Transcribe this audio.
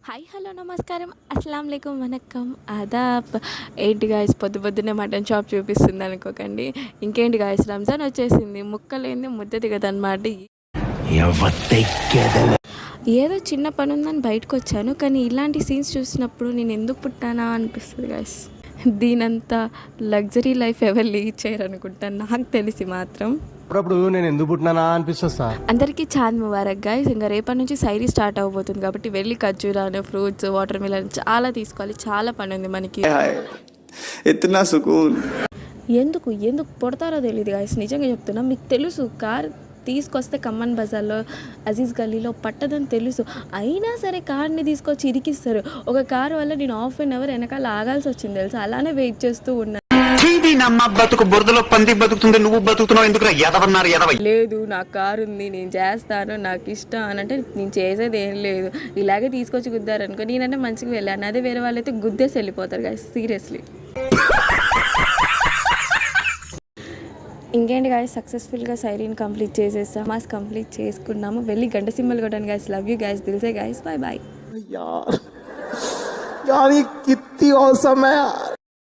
Hi hello నమస్కారం అస్సలం వాలేకుమ్ వనక్కం ఆదాబ్. ఏంటి గాయస్ పొద్దున్నే మటన్ షాప్ చూపిస్తుంది అనుకోకండి. ఇంకేంటి గాయస్, రంజాన్ వచ్చేసింది, ముక్కలేంది ముద్ద దిగదన్నమాట. ఏదో చిన్న పని ఉందని బయటకు వచ్చాను, కానీ ఇలాంటి సీన్స్ చూసినప్పుడు నేను ఎందుకు పుట్టానా అనిపిస్తుంది గాయస్. దీనంతా లగ్జరీ లైఫ్ ఎవరు లీడ్ చేయరు అనుకుంటాను, నాకు తెలిసి మాత్రం. అప్పుడప్పుడు నేను ఎందుకు పుట్టినానా అనిపిస్తా. అందరికీ చాంద్ ముబారక్ గైస్. ఇంకా రేపటి నుంచి సైరీ స్టార్ట్ అవబోతుంది కాబట్టి వెళ్ళి ఖర్జూరాలు, ఫ్రూట్స్, వాటర్ మిలన్ చాలా తీసుకోవాలి. చాలా పని ఉంది మనకి. ఎందుకు ఎందుకు పుడతారో తెలియదు గాయస్, నిజంగా చెప్తున్నా. మీకు తెలుసు కార్ తీసుకొస్తే ఖమ్మం బజార్లో అజీజ్ గల్లీలో పట్టదని తెలుసు, అయినా సరే కార్ని తీసుకొచ్చి ఇరికిస్తారు. ఒక కారు వల్ల నేను ½ అవర్ వెనకాల ఆగాల్సి వచ్చింది తెలుసు. అలానే వెయిట్ చేస్తూ ఉన్నా. బతుకు బురదలో పంది బతుకుతుంది, నువ్వు బతుకుతున్నావు ఎందుకు? ఎదవన్నారు ఎదవ. లేదు నాకు కారు ఉంది, నేను చేస్తాను, నాకు ఇష్టం అని అంటే నేను చేసేది ఏం లేదు. ఇలాగే తీసుకొచ్చి గుద్దారనుకో, నేనంటే మంచిగా వెళ్ళాను, అదే వేరే వాళ్ళైతే గుద్దేసి వెళ్ళిపోతారు గాయస్. సీరియస్లీ. ఇంకేంటి గాయస్, సక్సెస్ఫుల్గా సైరీని కంప్లీట్ చేసేసాం, మాస్ కంప్లీట్ చేసుకున్నాము. వెళ్ళి గంట సింబల్ కొట్టాను గాయస్. లవ్ యూ గాయస్, దిల్ సే గాయస్, బాయ్ బాయ్. यार ये कितनी औसम है यार.